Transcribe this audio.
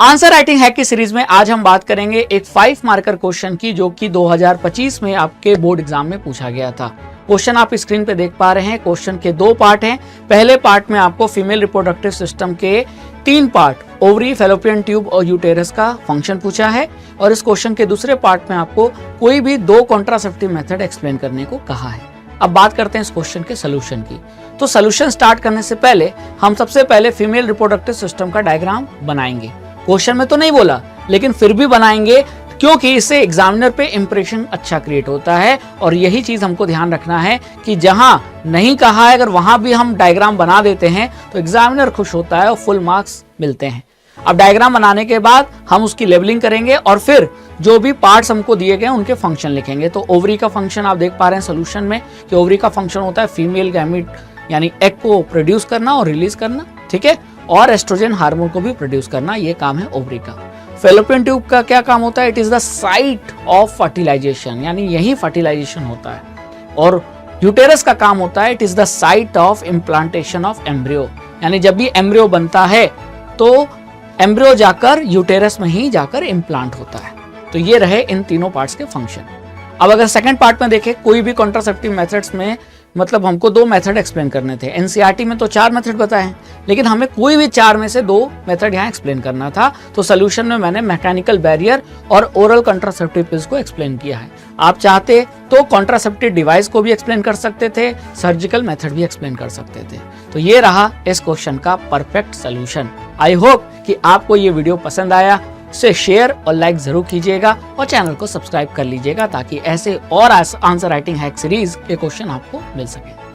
Answer writing hack की series में आज हम बात करेंगे एक 5 मार्कर क्वेश्चन की, जो कि 2025 में आपके बोर्ड एग्जाम में पूछा गया था। क्वेश्चन आप स्क्रीन पे देख पा रहे हैं। क्वेश्चन के 2 पार्ट हैं। पहले पार्ट में आपको फीमेल रिप्रोडक्टिव सिस्टम के 3 पार्ट, ओवरी, फैलोपियन ट्यूब और यूटेरस का फंक्शन पूछा है, और इस क्वेश्चन के दूसरे पार्ट में आपको कोई भी 2 कॉन्ट्रासेप्टिव मेथड एक्सप्लेन करने को कहा है। अब बात करते हैं इस क्वेश्चन के सोल्यूशन की। तो सोल्यूशन स्टार्ट करने से पहले हम सबसे पहले फीमेल रिप्रोडक्टिव सिस्टम का डायग्राम बनाएंगे। क्वेश्चन में तो नहीं बोला, लेकिन फिर भी बनाएंगे, क्योंकि इससे एग्जामिनर पे इंप्रेशन अच्छा क्रिएट होता है। और यही चीज हमको ध्यान रखना है कि जहां नहीं कहा है, अगर वहां भी हम डायग्राम बना देते हैं तो एग्जामिनर खुश होता है और फुल मार्क्स मिलते हैं। अब डायग्राम बनाने के बाद हम उसकी लेबलिंग करेंगे और फिर जो भी पार्ट्स हमको दिए गए उनके फंक्शन लिखेंगे। तो ओवरी का फंक्शन आप देख पा रहे हैं सोल्यूशन में कि ओवरी का फंक्शन होता है फीमेल गैमीट यानी एग को प्रोड्यूस करना और रिलीज करना, ठीक है, और एस्ट्रोजन हार्मोन को भी प्रोड्यूस करना, ये काम है ओवरी का। फैलोपियन ट्यूब का क्या काम होता है? It is the site of fertilization, यानी यही फर्टिलाइजेशन होता है। और यूटेरस का काम होता है, it is the site of implantation of embryo, यानी जब भी एम्ब्रियो बनता है तो एम्ब्रियो जाकर यूटेरस में ही जाकर इम्प्लांट होता है। तो ये रहे इन तीनों पार्ट्स के फंक्शन। अब अगर सेकंड पार्ट में देखें, कोई भी कॉन्ट्रासेप्टिव मेथड्स में मतलब हमको 2 मेथड एक्सप्लेन करने थे। एनसीईआरटी में तो 4 मेथड बताए हैं, लेकिन हमें कोई भी 4 में से 2 मेथड यहाँ एक्सप्लेन करना था। तो सोल्यूशन में मैंने मैकेनिकल बैरियर और ओरल कॉन्ट्रासेप्टिव पिल्स को एक्सप्लेन किया है। आप चाहते तो कॉन्ट्रासेप्टिव डिवाइस को भी एक्सप्लेन कर सकते थे, सर्जिकल मेथड भी एक्सप्लेन कर सकते थे। तो ये रहा इस क्वेश्चन का परफेक्ट सोल्यूशन। आई होप कि आपको ये वीडियो पसंद आया। इसे शेयर और लाइक जरूर कीजिएगा और चैनल को सब्सक्राइब कर लीजिएगा, ताकि ऐसे और आंसर राइटिंग हैक सीरीज के क्वेश्चन आपको मिल सके।